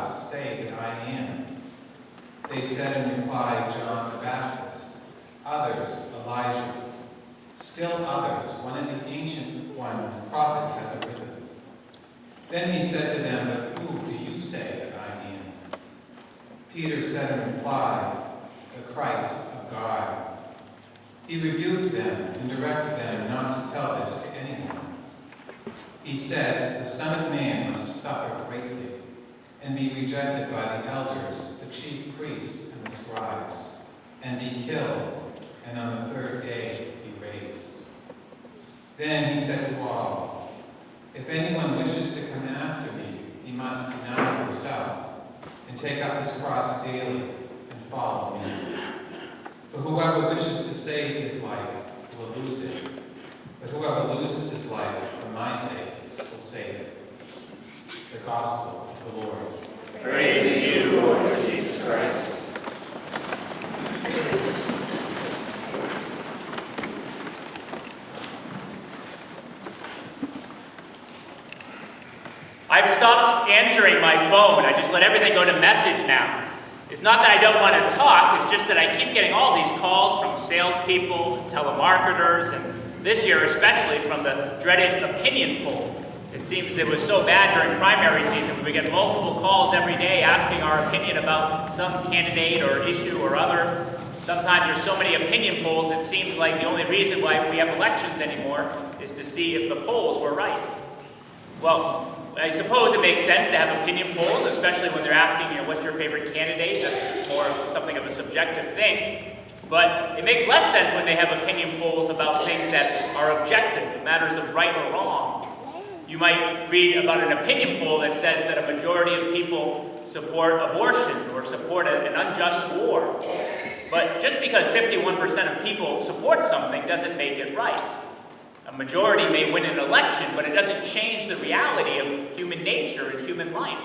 Baptist say that I am?" They said in reply, "John the Baptist." Others, "Elijah." Still others, "One of the ancient ones, prophets, has arisen." Then he said to them, "But who do you say that I am?" Peter said in reply, "The Christ of God." He rebuked them and directed them not to tell this to anyone. He said, "The Son of Man must suffer greatly and be rejected by the elders, the chief priests, and the scribes, and be killed, and on the third day be raised." Then he said to all, "If anyone wishes to come after me, he must deny himself and take up his cross daily and follow me. For whoever wishes to save his life will lose it, but whoever loses his life for my sake will save it." The Gospel of the Lord. Praise to you, Lord Jesus Christ. I've stopped answering my phone. I just let everything go to message now. It's not that I don't want to talk, it's just that I keep getting all these calls from salespeople, telemarketers, and this year especially from the dreaded opinion poll. It seems it was so bad during primary season. We would get multiple calls every day asking our opinion about some candidate or issue or other. Sometimes there's so many opinion polls, it seems like the only reason why we have elections anymore is to see if the polls were right. Well, I suppose it makes sense to have opinion polls, especially when they're asking, what's your favorite candidate? That's more something of a subjective thing. But it makes less sense when they have opinion polls about things that are objective, matters of right or wrong. You might read about an opinion poll that says that a majority of people support abortion or support an unjust war. But just because 51% of people support something doesn't make it right. A majority may win an election, but it doesn't change the reality of human nature and human life.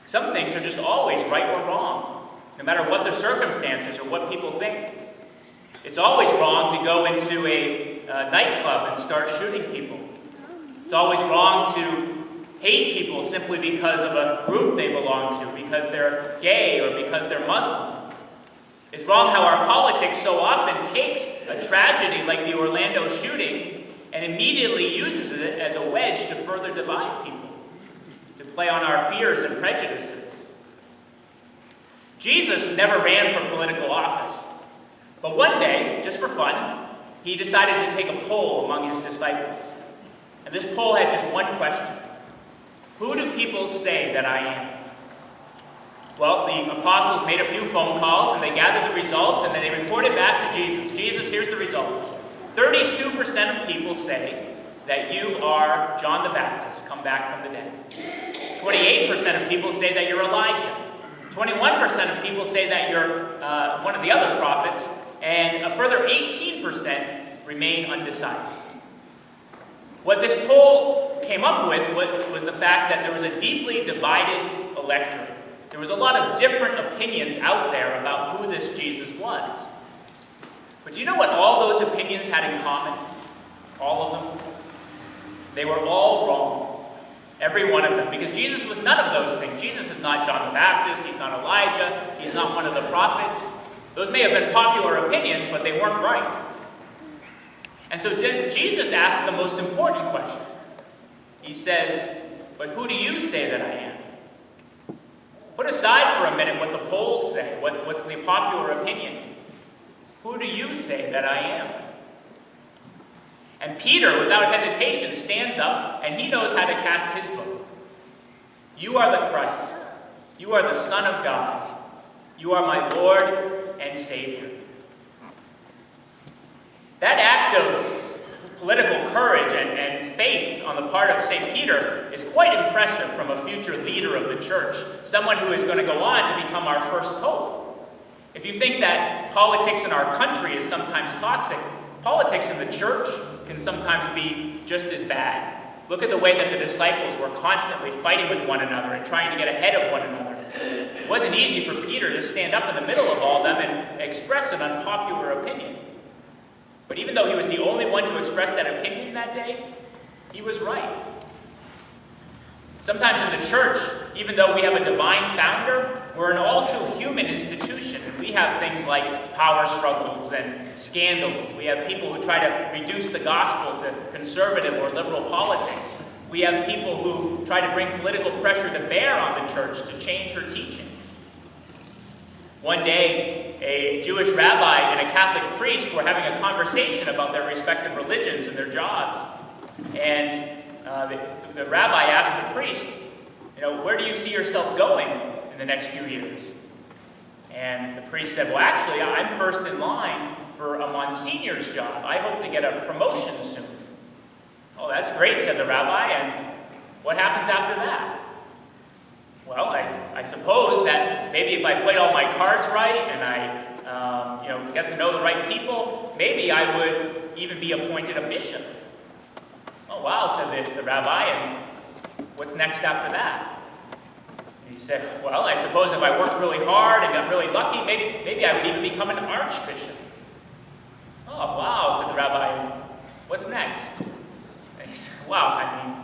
Some things are just always right or wrong, no matter what the circumstances or what people think. It's always wrong to go into a nightclub and start shooting people. It's always wrong to hate people simply because of a group they belong to, because they're gay or because they're Muslim. It's wrong how our politics so often takes a tragedy like the Orlando shooting and immediately uses it as a wedge to further divide people, to play on our fears and prejudices. Jesus never ran for political office, but one day, just for fun, he decided to take a poll among his disciples. And this poll had just one question: who do people say that I am? Well, the apostles made a few phone calls and they gathered the results and then they reported back to Jesus. Jesus, here's the results. 32% of people say that you are John the Baptist, come back from the dead. 28% of people say that you're Elijah. 21% of people say that you're one of the other prophets, and a further 18% remain undecided. What this poll came up with was the fact that there was a deeply divided electorate. There was a lot of different opinions out there about who this Jesus was. But do you know what all those opinions had in common? All of them? They were all wrong. Every one of them. Because Jesus was none of those things. Jesus is not John the Baptist. He's not Elijah. He's not one of the prophets. Those may have been popular opinions, but they weren't right. And so then Jesus asks the most important question. He says, "But who do you say that I am?" Put aside for a minute what the polls say, what's the popular opinion. Who do you say that I am? And Peter, without hesitation, stands up and he knows how to cast his vote. You are the Christ. You are the Son of God. You are my Lord and Savior. That act of political courage and faith on the part of St. Peter is quite impressive from a future leader of the church, someone who is going to go on to become our first pope. If you think that politics in our country is sometimes toxic, politics in the church can sometimes be just as bad. Look at the way that the disciples were constantly fighting with one another and trying to get ahead of one another. It wasn't easy for Peter to stand up in the middle of all of them and express an unpopular opinion. But even though he was the only one to express that opinion that day, he was right. Sometimes in the church, even though we have a divine founder, we're an all too human institution. And we have things like power struggles and scandals. We have people who try to reduce the gospel to conservative or liberal politics. We have people who try to bring political pressure to bear on the church to change her teachings. One day, a Jewish rabbi and a Catholic priest were having a conversation about their respective religions and their jobs. And the rabbi asked the priest, where do you see yourself going in the next few years? And the priest said, well, actually, I'm first in line for a Monsignor's job. I hope to get a promotion soon. Oh, that's great, said the rabbi, and what happens after that? Well, I suppose that maybe if I played all my cards right and I get to know the right people, maybe I would even be appointed a bishop. Oh, wow, said the rabbi, and what's next after that? And he said, well, I suppose if I worked really hard and got really lucky, maybe I would even become an archbishop. Oh, wow, said the rabbi, what's next? And he said, wow,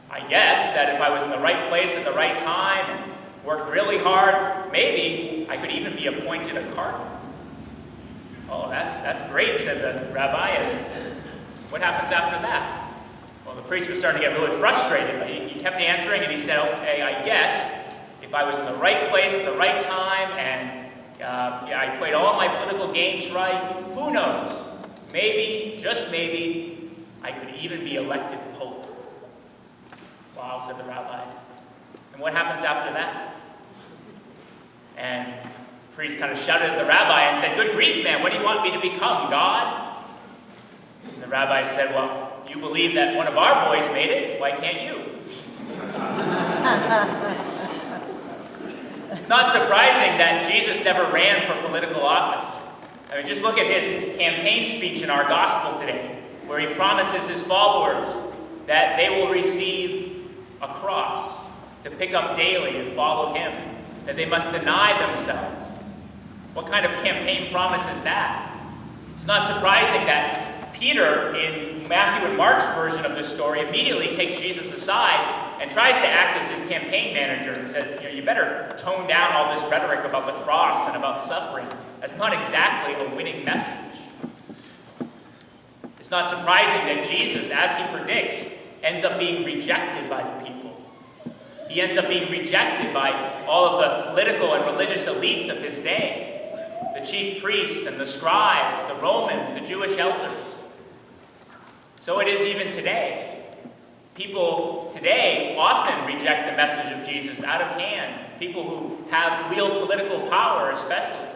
I guess that if I was in the right place at the right time and worked really hard, maybe I could even be appointed a cardinal. Oh, that's great, said the rabbi, and what happens after that? Well, the priest was starting to get really frustrated, but he kept answering, and he said, okay, I guess if I was in the right place at the right time and I played all my political games right, who knows? Maybe, just maybe, I could even be elected pope. Wow, said the rabbi. And what happens after that? And the priest kind of shouted at the rabbi and said, good grief, man, what do you want me to become, God? And the rabbi said, well, you believe that one of our boys made it, why can't you? It's not surprising that Jesus never ran for political office. Just look at his campaign speech in our gospel today, where he promises his followers that they will receive a cross to pick up daily and follow him, that they must deny themselves. What kind of campaign promise is that? It's not surprising that Peter, in Matthew and Mark's version of this story, immediately takes Jesus aside and tries to act as his campaign manager and says, you better tone down all this rhetoric about the cross and about suffering. That's not exactly a winning message. It's not surprising that Jesus, as he predicts, ends up being rejected by the people. He ends up being rejected by all of the political and religious elites of his day. The chief priests and the scribes, the Romans, the Jewish elders. So it is even today. People today often reject the message of Jesus out of hand. People who wield political power especially.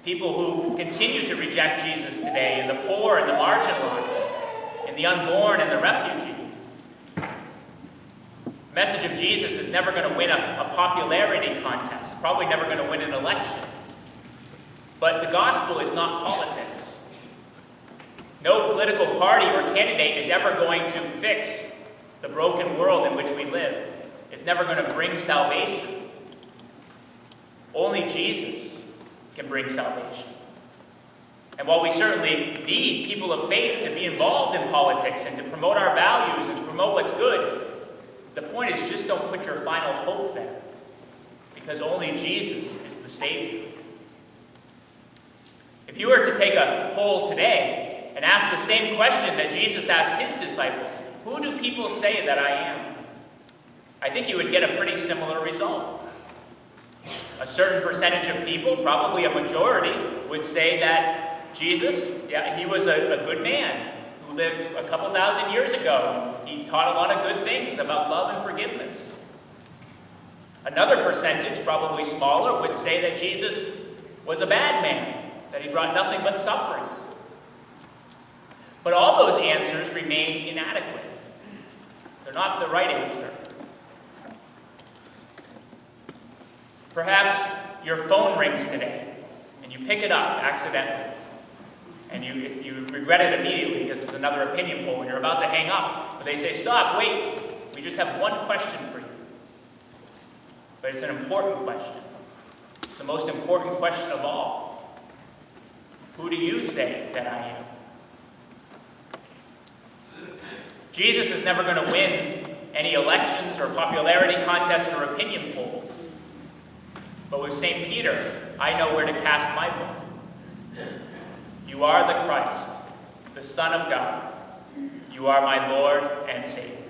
People who continue to reject Jesus today, and the poor and the marginalized, and the unborn and the refugee. The message of Jesus is never going to win a popularity contest, probably never going to win an election. But the gospel is not politics. No political party or candidate is ever going to fix the broken world in which we live. It's never going to bring salvation. Only Jesus can bring salvation. And while we certainly need people of faith to be involved in politics and to promote our values and to promote what's good, the point is just don't put your final hope there, because only Jesus is the Savior. If you were to take a poll today and ask the same question that Jesus asked his disciples, who do people say that I am? I think you would get a pretty similar result. A certain percentage of people, probably a majority, would say that Jesus, he was a good man who lived a couple thousand years ago. He taught a lot of good things about love and forgiveness. Another percentage, probably smaller, would say that Jesus was a bad man, that he brought nothing but suffering. But all those answers remain inadequate. They're not the right answer. Perhaps your phone rings today, and you pick it up accidentally, and you regret it immediately because it's another opinion poll, and you're about to hang up, but they say, stop, wait, we just have one question for you. But it's an important question. It's the most important question of all. Who do you say that I am? Jesus is never going to win any elections or popularity contests or opinion polls. But with St. Peter, I know where to cast my vote. You are the Christ, the Son of God. You are my Lord and Savior.